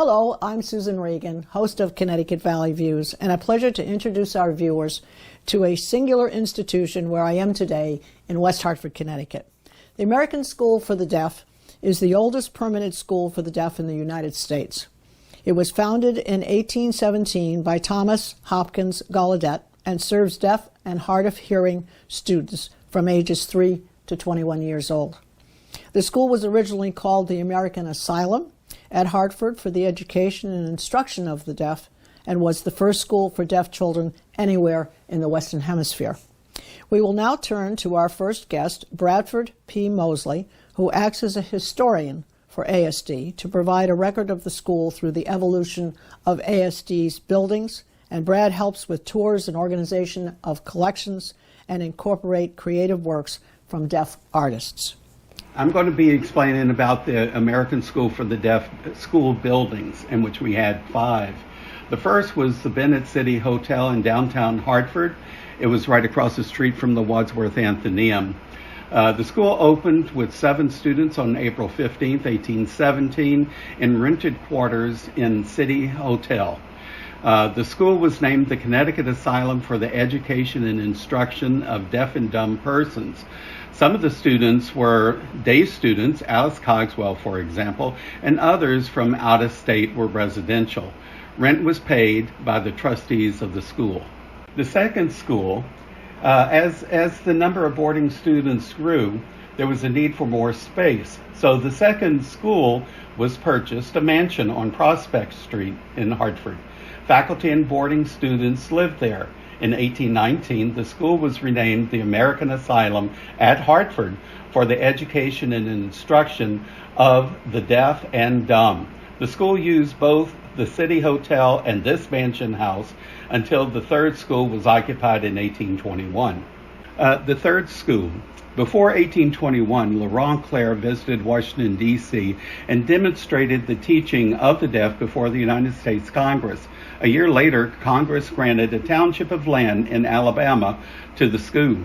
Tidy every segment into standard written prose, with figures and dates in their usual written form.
Hello, I'm Susan Regan, host of Connecticut Valley Views, and a pleasure to introduce our viewers to a singular institution where I am today in West Hartford, Connecticut. The American School for the Deaf is the oldest permanent school for the deaf in the United States. It was founded in 1817 by Thomas Hopkins Gallaudet and serves deaf and hard of hearing students from ages 3 to 21 years old. The school was originally called the American Asylum at Hartford for the education and instruction of the deaf, and was the first school for deaf children anywhere in the Western Hemisphere. We will now turn to our first guest, Bradford P. Mosley, who acts as a historian for ASD to provide a record of the school through the evolution of ASD's buildings, and Brad helps with tours and organization of collections and incorporate creative works from deaf artists. I'm going to be explaining about the American School for the Deaf school buildings, in which we had 5. The first was the Bennett City Hotel in downtown Hartford. It was right across the street from the Wadsworth Athenaeum. The school opened with 7 students on April 15, 1817, in rented quarters in City Hotel. The school was named the Connecticut Asylum for the Education and Instruction of Deaf and Dumb Persons. Some of the students were day students, Alice Cogswell, for example, and others from out of state were residential. Rent was paid by the trustees of the school. The second school, as the number of boarding students grew, there was a need for more space. So the second school was purchased, a mansion on Prospect Street in Hartford. Faculty and boarding students lived there. In 1819, the school was renamed the American Asylum at Hartford for the education and instruction of the deaf and dumb. The school used both the City Hotel and this mansion house until the third school was occupied in 1821. The third school. Before 1821, Laurent Clerc visited Washington, D.C. and demonstrated the teaching of the deaf before the United States Congress. A year later, Congress granted a township of land in Alabama to the school,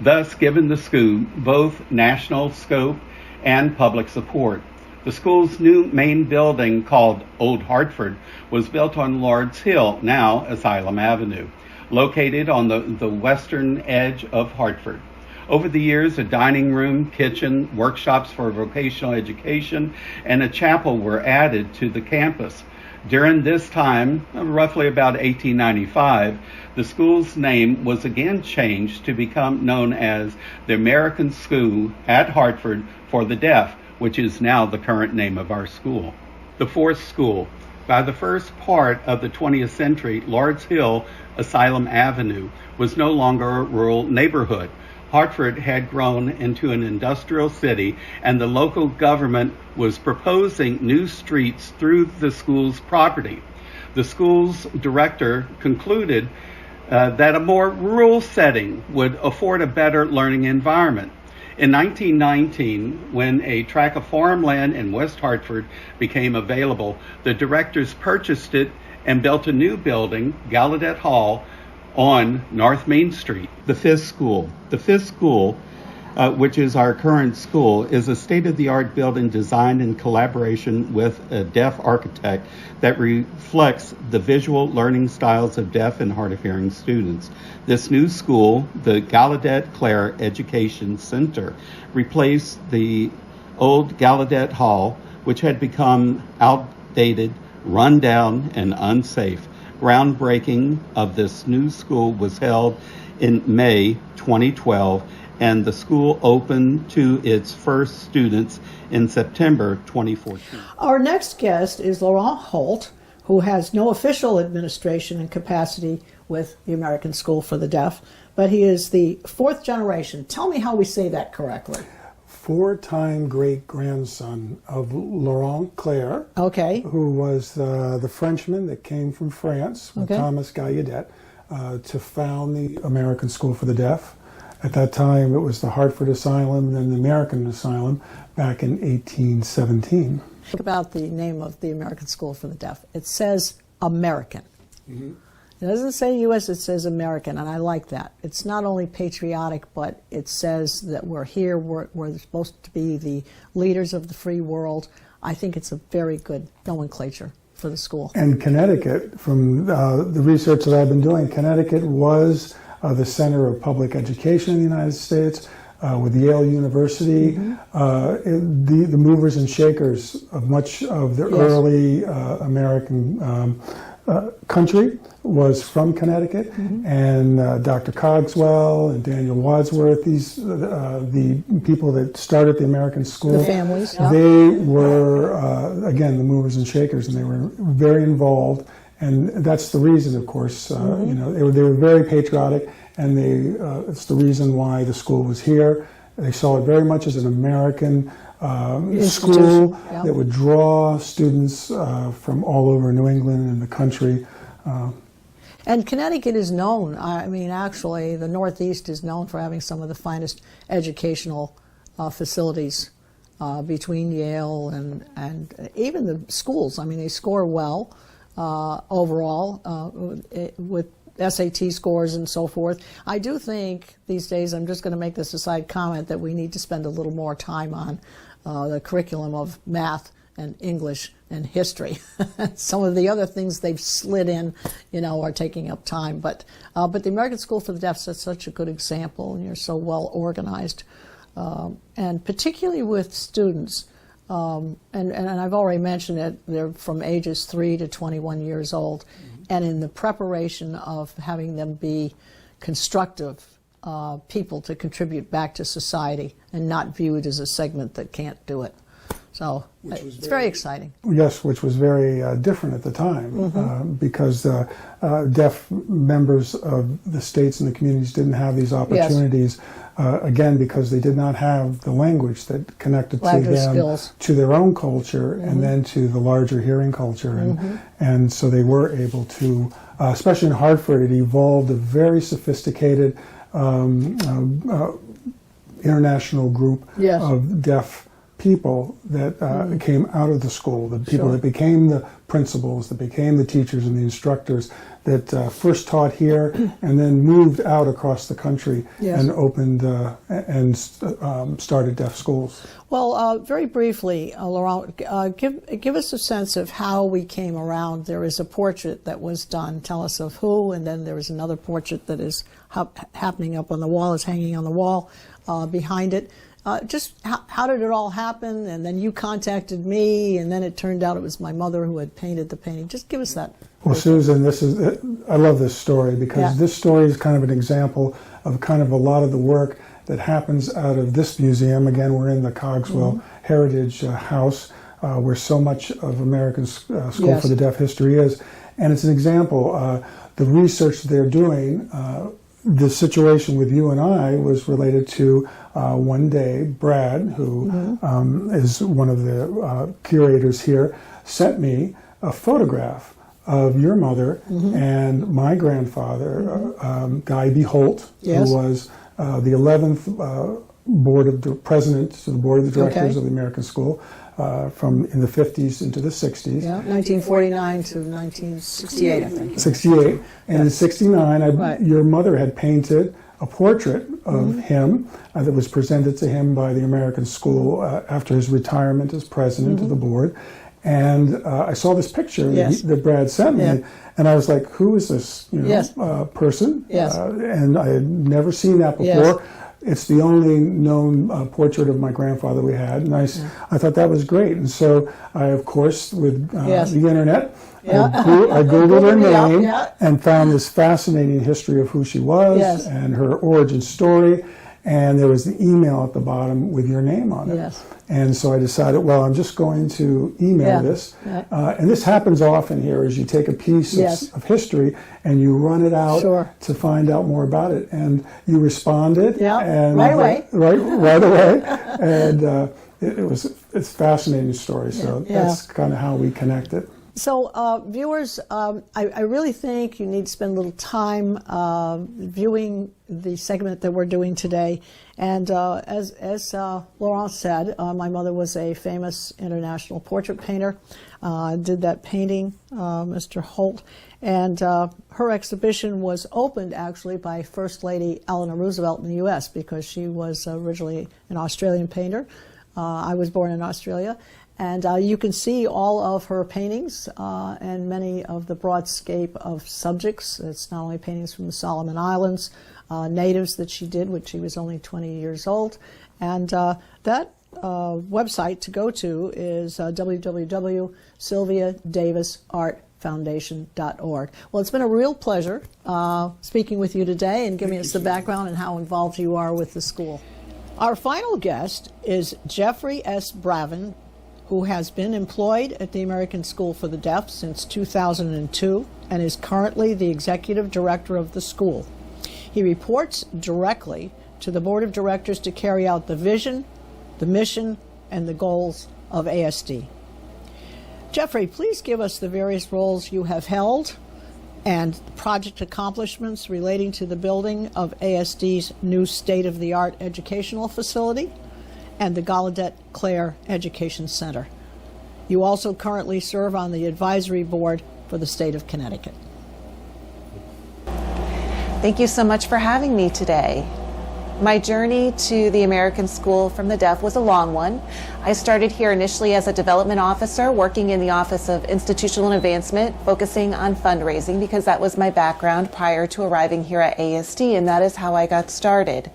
thus giving the school both national scope and public support. The school's new main building, called Old Hartford, was built on Lord's Hill, now Asylum Avenue, located on the western edge of Hartford. Over the years, a dining room, kitchen, workshops for vocational education, and a chapel were added to the campus. During this time, roughly about 1895, the school's name was again changed to become known as the American School at Hartford for the Deaf, which is now the current name of our school. The fourth school. By the first part of the 20th century, Lord's Hill, Asylum Avenue, was no longer a rural neighborhood. Hartford had grown into an industrial city, and the local government was proposing new streets through the school's property. The school's director concluded that a more rural setting would afford a better learning environment. In 1919, when a tract of farmland in West Hartford became available, the directors purchased it and built a new building, Gallaudet Hall, on North Main Street. The fifth school. The fifth school, which is our current school, is a state-of-the-art building designed in collaboration with a deaf architect that reflects the visual learning styles of deaf and hard-of-hearing students. This new school, the Gallaudet Clerc Education Center, replaced the old Gallaudet Hall, which had become outdated, run down, and unsafe. Groundbreaking of this new school was held in May 2012, and the school opened to its first students in September 2014. Our next guest is Laurent Holt, who has no official administration and capacity with the American School for the Deaf, but he is the 4th generation. Tell me how we say that correctly. 4-time great-grandson of Laurent Clerc, okay, who was the Frenchman that came from France with Thomas Gallaudet to found the American School for the Deaf. At that time, it was the Hartford Asylum and then the American Asylum back in 1817. Think about the name of the American School for the Deaf. It says American. Mm-hmm. It doesn't say U.S., it says American, and I like that. It's not only patriotic, but it says that we're here, we're supposed to be the leaders of the free world. I think it's a very good nomenclature. for the school. And Connecticut, from the research that I've been doing, Connecticut was the center of public education in the United States. With Yale University, the movers and shakers of much of the early American country was from Connecticut, and Dr. Cogswell and Daniel Wadsworth, the people that started the American school, The families, yeah. they were again the movers and shakers, and they were very involved, and that's the reason, of course, you know, they were very patriotic. And it's the reason why the school was here. They saw it very much as an American school that would draw students from all over New England and the country. And Connecticut is known, I mean, actually, the Northeast is known for having some of the finest educational facilities between Yale and even the schools. I mean, they score well overall with SAT scores and so forth. I do think these days, I'm just going to make this a side comment, that we need to spend a little more time on the curriculum of math and English and history. Some of the other things they've slid in, you know, are taking up time. But the American School for the Deaf is such a good example, and you're so well organized. And particularly with students, and I've already mentioned it, they're from ages 3 to 21 years old. And in the preparation of having them be constructive people to contribute back to society and not viewed as a segment that can't do it. So it's very exciting. Yes, which was very different at the time because deaf members of the states and the communities didn't have these opportunities. Again, because they did not have the language that connected to them, skills. To their own culture, and then to the larger hearing culture. And so they were able to, especially in Hartford, it evolved a very sophisticated international group of deaf people that came out of the school, the people that became the principals, that became the teachers and the instructors, that first taught here and then moved out across the country and opened and started deaf schools. Well, very briefly, Laurent, give us a sense of how we came around. There is a portrait that was done. Tell us of who, and then there is another portrait that is happening up on the wall, is hanging on the wall behind it. Just how did it all happen? And then you contacted me, and then it turned out it was my mother who had painted the painting. Just give us that. Well, Susan, I love this story because this story is kind of an example of kind of a lot of the work that happens out of this museum. Again, we're in the Cogswell Heritage House, where so much of American School for the Deaf history is. And it's an example. The research they're doing, the situation with you and I was related to one day, Brad, who is one of the curators here, sent me a photograph of your mother and my grandfather, Guy B. Holt, who was the 11th president to the board of the directors of the American School from in the 50s into the 60s. Yeah, 1949 to 1968, I think. 68. And in 69, your mother had painted a portrait of him that was presented to him by the American School after his retirement as president of the board. And I saw this picture that Brad sent me, and I was like, who is this person? And I had never seen that before. It's the only known portrait of my grandfather we had, and I thought that was great. And so I, of course, with the internet, I Googled her name and found this fascinating history of who she was and her origin story. And there was the email at the bottom with your name on it. And so I decided, well, I'm just going to email this. And this happens often here, is you take a piece of history and you run it out to find out more about it. And you responded. And right away. Right away. And it's a fascinating story. So that's kind of how we connected. So, viewers, I really think you need to spend a little time viewing the segment that we're doing today. And as Laurent said, my mother was a famous international portrait painter. Did that painting, Mr. Holt. And her exhibition was opened, actually, by First Lady Eleanor Roosevelt in the U.S. because she was originally an Australian painter. I was born in Australia. And you can see all of her paintings and many of the broadscape of subjects. It's not only paintings from the Solomon Islands, natives that she did when she was only 20 years old. And that website to go to is www.sylviadavisartfoundation.org. Well, it's been a real pleasure speaking with you today and giving us the background and how involved you are with the school. Our final guest is Jeffrey S. Bravin, who has been employed at the American School for the Deaf since 2002 and is currently the executive director of the school. He reports directly to the board of directors to carry out the vision, the mission, and the goals of ASD. Jeffrey, please give us the various roles you have held and project accomplishments relating to the building of ASD's new state-of-the-art educational facility and the Gallaudet Clare Education Center. You also currently serve on the advisory board for the state of Connecticut. Thank you so much for having me today. My journey to the American School from the Deaf was a long one. I started here initially as a development officer, working in the Office of Institutional Advancement, focusing on fundraising because that was my background prior to arriving here at ASD, and that is how I got started.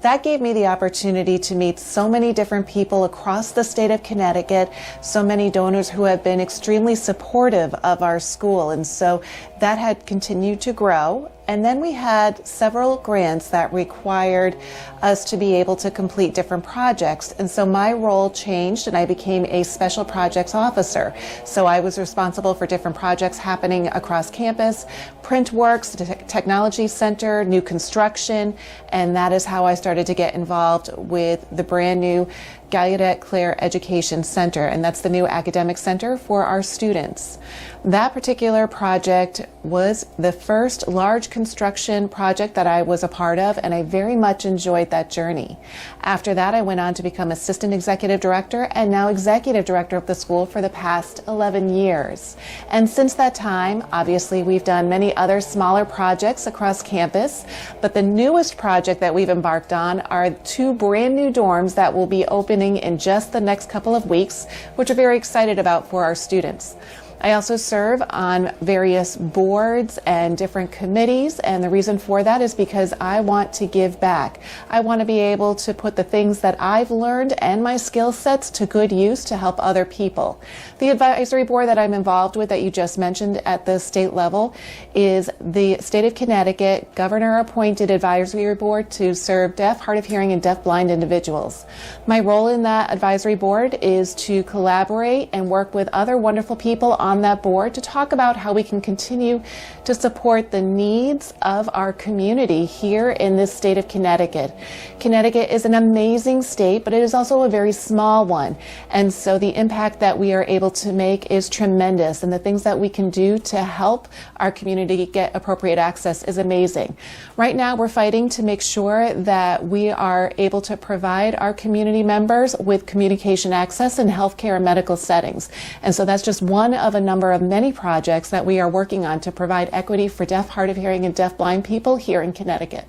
That gave me the opportunity to meet so many different people across the state of Connecticut, so many donors who have been extremely supportive of our school, and so that had continued to grow. And then we had several grants that required us to be able to complete different projects. And so my role changed and I became a special projects officer. So I was responsible for different projects happening across campus, Printworks, the Technology Center, new construction, and that is how I started to get involved with the brand new Gallaudet Clare Education Center, and that's the new academic center for our students. That particular project was the first large construction project that I was a part of, and I very much enjoyed that journey. After that, I went on to become assistant executive director and now executive director of the school for the past 11 years. And since that time, obviously, we've done many other smaller projects across campus, but the newest project that we've embarked on are 2 brand new dorms that will be opening in just the next couple of weeks, which we're very excited about for our students. I also serve on various boards and different committees, and the reason for that is because I want to give back. I want to be able to put the things that I've learned and my skill sets to good use to help other people. The advisory board that I'm involved with that you just mentioned at the state level is the State of Connecticut governor-appointed advisory board to serve deaf, hard of hearing, and deaf-blind individuals. My role in that advisory board is to collaborate and work with other wonderful people on that board to talk about how we can continue to support the needs of our community here in this state of Connecticut. Connecticut is an amazing state, but it is also a very small one. And so the impact that we are able to make is tremendous, and the things that we can do to help our community get appropriate access is amazing. Right now, we're fighting to make sure that we are able to provide our community members with communication access in healthcare and medical settings. And so that's just one of a number of many projects that we are working on to provide equity for deaf, hard of hearing, and deaf-blind people here in Connecticut.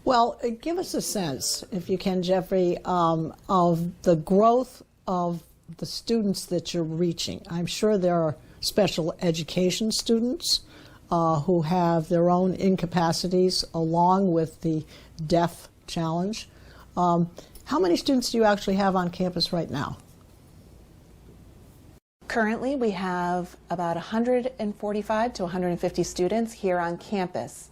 Well, give us a sense, if you can, Jeffrey, of the growth of the students that you're reaching. I'm sure there are special education students who have their own incapacities along with the deaf challenge. How many students do you actually have on campus right now? Currently, we have about 145 to 150 students here on campus.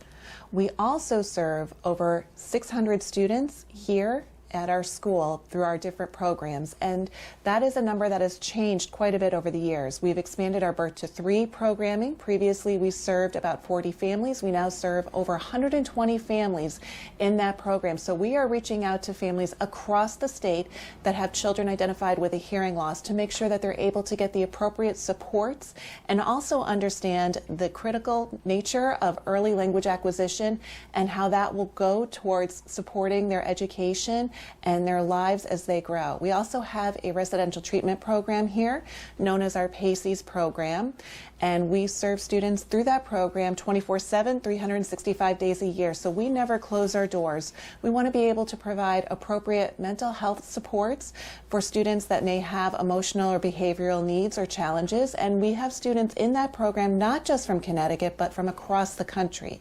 We also serve over 600 students here at our school through our different programs, and that is a number that has changed quite a bit over the years. We've expanded our Birth to 3 programming. Previously, we served about 40 families. We now serve over 120 families in that program. So we are reaching out to families across the state that have children identified with a hearing loss to make sure that they're able to get the appropriate supports and also understand the critical nature of early language acquisition and how that will go towards supporting their education and their lives as they grow. We also have a residential treatment program here known as our PACES program, and we serve students through that program 24/7, 365 days a year. So we never close our doors. We want to be able to provide appropriate mental health supports for students that may have emotional or behavioral needs or challenges, and we have students in that program not just from Connecticut but from across the country.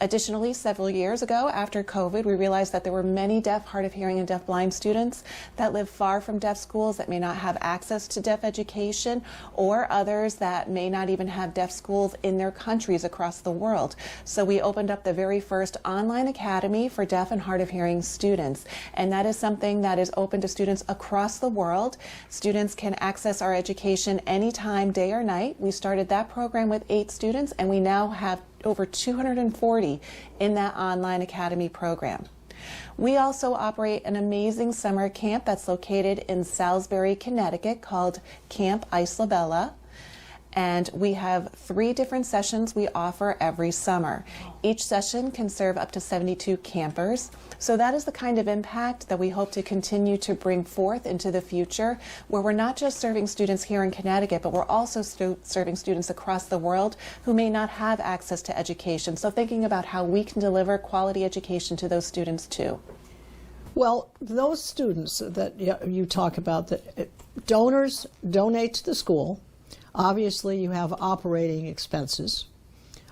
Additionally, several years ago, after COVID, we realized that there were many deaf, hard of hearing, and deafblind students that live far from deaf schools, that may not have access to deaf education, or others that may not even have deaf schools in their countries across the world. So we opened up the very first online academy for deaf and hard of hearing students, and that is something that is open to students across the world. Students can access our education anytime, day or night. We started that program with 8 students, and we now have over 240 in that online academy program. We also operate an amazing summer camp that's located in Salisbury, Connecticut, called Camp Isla Bella. And we have 3 different sessions we offer every summer. Each session can serve up to 72 campers. So that is the kind of impact that we hope to continue to bring forth into the future, where we're not just serving students here in Connecticut, but we're also serving students across the world who may not have access to education. So thinking about how we can deliver quality education to those students too. Well, those students that you talk about, that donors donate to the school. Obviously, you have operating expenses.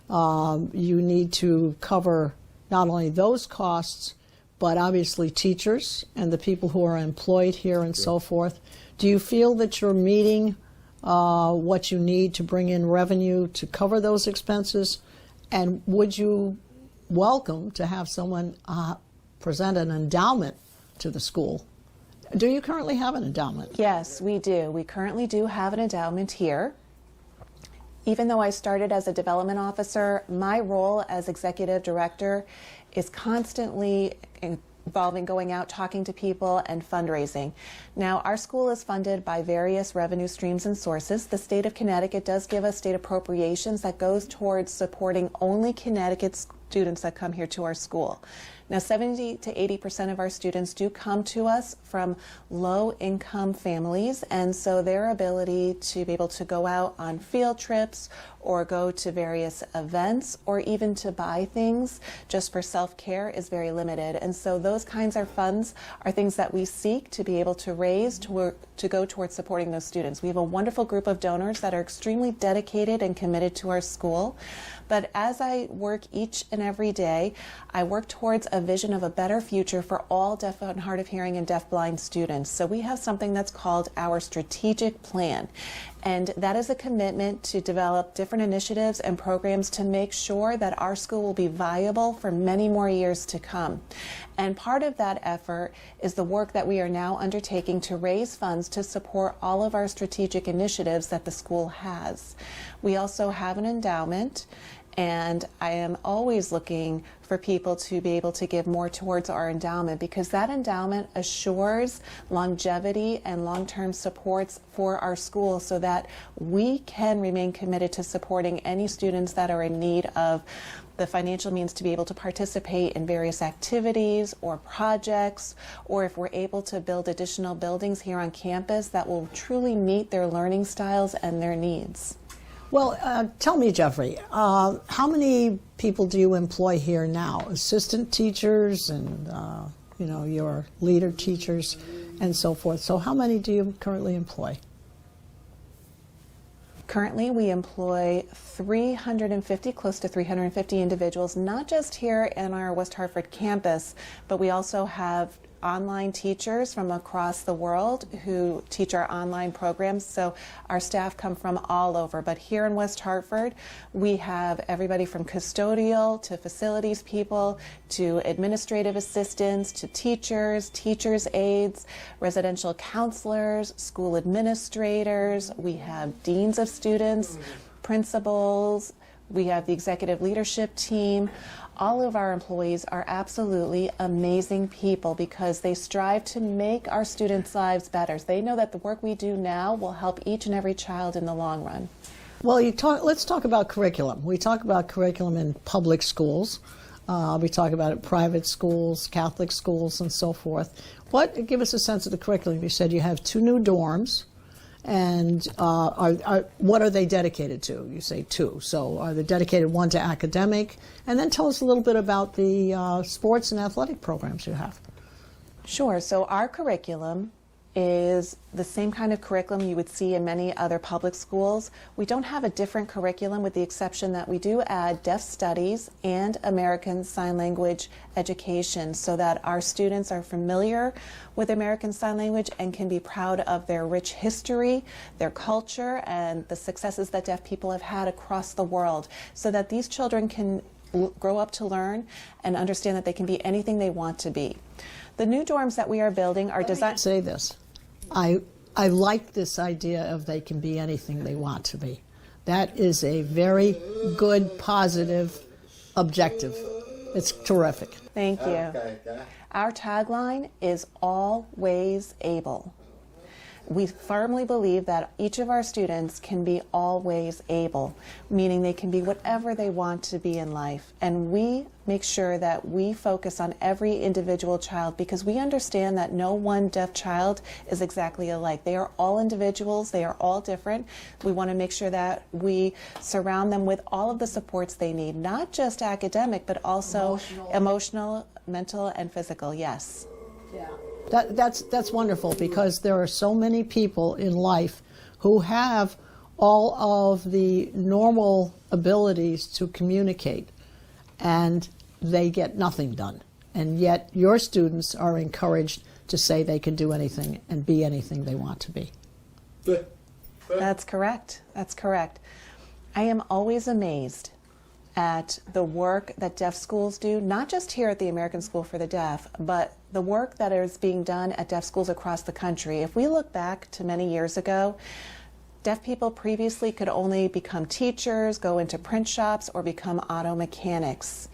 You need to cover not only those costs, but obviously teachers and the people who are employed here and so forth. Do you feel that you're meeting what you need to bring in revenue to cover those expenses? And would you welcome to have someone present an endowment to the school? Do you currently have an endowment? Yes, we do. We currently do have an endowment here. Even though I started as a development officer, my role as executive director is constantly involving going out, talking to people, and fundraising. Now, our school is funded by various revenue streams and sources. The state of Connecticut does give us state appropriations that goes towards supporting only Connecticut students that come here to our school. Now, 70 to 80% of our students do come to us from low-income families, and so their ability to be able to go out on field trips or go to various events or even to buy things just for self-care is very limited. And so those kinds of funds are things that we seek to be able to raise to go towards supporting those students. We have a wonderful group of donors that are extremely dedicated and committed to our school. But as I work each and every day, I work towards a vision of a better future for all deaf and hard of hearing and deafblind students. So we have something that's called our strategic plan. And that is a commitment to develop different initiatives and programs to make sure that our school will be viable for many more years to come. And part of that effort is the work that we are now undertaking to raise funds to support all of our strategic initiatives that the school has. We also have an endowment, and I am always looking for people to be able to give more towards our endowment, because that endowment assures longevity and long-term supports for our school so that we can remain committed to supporting any students that are in need of the financial means to be able to participate in various activities or projects, or if we're able to build additional buildings here on campus that will truly meet their learning styles and their needs. Well, tell me, Jeffrey, how many people do you employ here now? Assistant teachers and, your leader teachers and so forth. So how many do you currently employ? Currently, we employ 350, close to 350 individuals, not just here in our West Hartford campus, but we also have online teachers from across the world who teach our online programs. So our staff come from all over. But here in West Hartford, we have everybody from custodial to facilities people to administrative assistants to teachers, teachers' aides, residential counselors, school administrators. We have deans of students, principals. We have the executive leadership team. All of our employees are absolutely amazing people because they strive to make our students' lives better. They know that the work we do now will help each and every child in the long run. Well, let's talk about curriculum. We talk about curriculum in public schools. I'll be talking about it, private schools, Catholic schools, and so forth. Give us a sense of the curriculum. You said you have 2 new dorms, and what are they dedicated to? You say 2. So are they dedicated, one to academic? And then tell us a little bit about the sports and athletic programs you have. Sure. So our curriculum is the same kind of curriculum you would see in many other public schools. We don't have a different curriculum with the exception that we do add deaf studies and American Sign Language education so that our students are familiar with American Sign Language and can be proud of their rich history, their culture, and the successes that deaf people have had across the world so that these children can grow up to learn and understand that they can be anything they want to be. The new dorms that we are building are designed. Say this. I like this idea of they can be anything they want to be. That is a very good, positive objective. It's terrific. Thank you. Our tagline is always able. We firmly believe that each of our students can be always able, meaning they can be whatever they want to be in life. And we make sure that we focus on every individual child because we understand that no one deaf child is exactly alike. They are all individuals. They are all different. We want to make sure that we surround them with all of the supports they need, not just academic, but also emotional, mental, and physical. Yes. Yeah. That's wonderful because there are so many people in life who have all of the normal abilities to communicate and they get nothing done. And yet your students are encouraged to say they can do anything and be anything they want to be. That's correct. That's correct. I am always amazed at the work that deaf schools do, not just here at the American School for the Deaf, but the work that is being done at deaf schools across the country. If we look back to many years ago, deaf people previously could only become teachers, go into print shops, or become auto mechanics.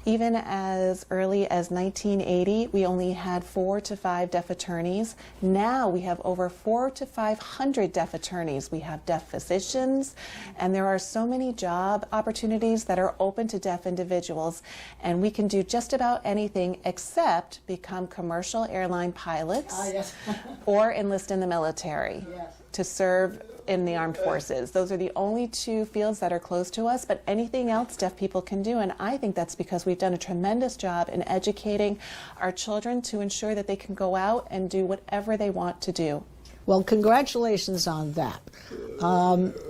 Even as early as 1980, we only had 4 to 5 deaf attorneys. Now we have over 400 to 500 deaf attorneys. We have deaf physicians, and there are so many job opportunities that are open to deaf individuals. And we can do just about anything except become commercial airline pilots or enlist in the military to serve in the armed forces. Those are the only 2 fields that are close to us, but anything else deaf people can do. And I think that's because we've done a tremendous job in educating our children to ensure that they can go out and do whatever they want to do. Well, congratulations on that.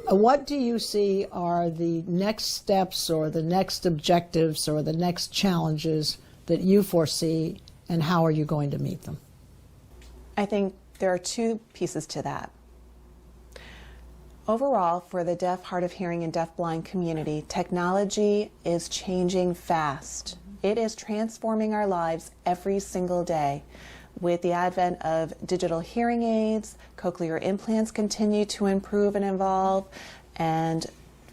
What do you see are the next steps or the next objectives or the next challenges that you foresee, and how are you going to meet them? I think there are 2 pieces to that. Overall, for the deaf, hard of hearing, and deafblind community, technology is changing fast. It is transforming our lives every single day. With the advent of digital hearing aids, cochlear implants continue to improve and evolve, and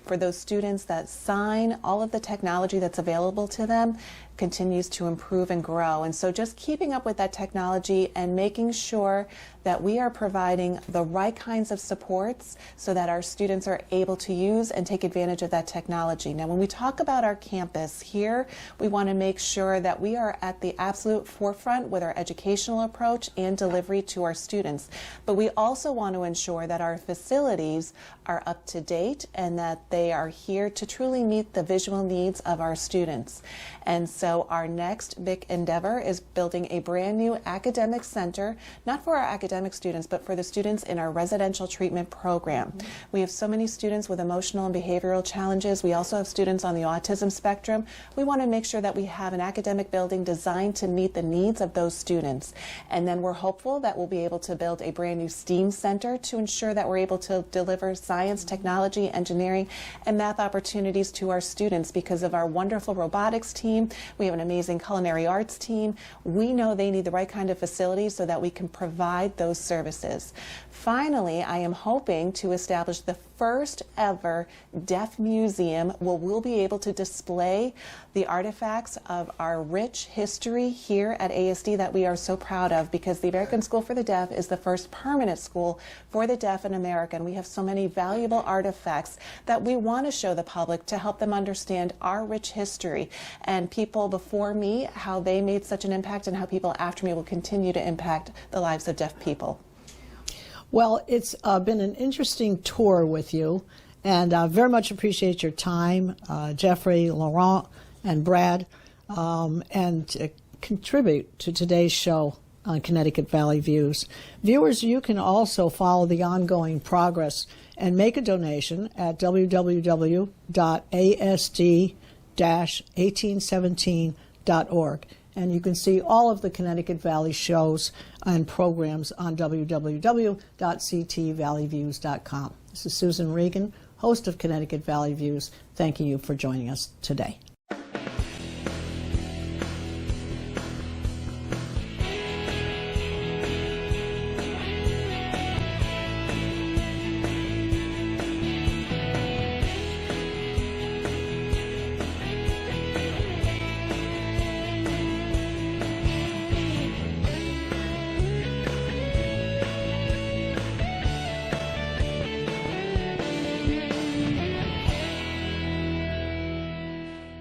for those students that sign, all of the technology that's available to them continues to improve and grow. And so just keeping up with that technology and making sure that we are providing the right kinds of supports so that our students are able to use and take advantage of that technology. Now, when we talk about our campus here, we want to make sure that we are at the absolute forefront with our educational approach and delivery to our students. But we also want to ensure that our facilities are up to date and that they are here to truly meet the visual needs of our students. And so our next big endeavor is building a brand new academic center, not for our academic students, but for the students in our residential treatment program. We have so many students with emotional and behavioral challenges. We also have students on the autism spectrum. We want to make sure that we have an academic building designed to meet the needs of those students. And then we're hopeful that we'll be able to build a brand new STEAM center to ensure that we're able to deliver science, technology, engineering, and math opportunities to our students because of our wonderful robotics team. We have an amazing culinary arts team. We know they need the right kind of facilities so that we can provide those services. Finally, I am hoping to establish the first ever deaf museum where we'll be able to display the artifacts of our rich history here at ASD that we are so proud of, because the American School for the Deaf is the first permanent school for the deaf in America. And we have so many valuable artifacts that we want to show the public to help them understand our rich history, and people before me, how they made such an impact, and how people after me will continue to impact the lives of deaf people. Well, it's been an interesting tour with you, and I very much appreciate your time, Jeffrey, Laurent, and Brad, and contribute to today's show on Connecticut Valley Views. Viewers, you can also follow the ongoing progress and make a donation at www.asd-1817.org. And you can see all of the Connecticut Valley shows and programs on www.ctvalleyviews.com. This is Susan Regan, host of Connecticut Valley Views, thanking you for joining us today.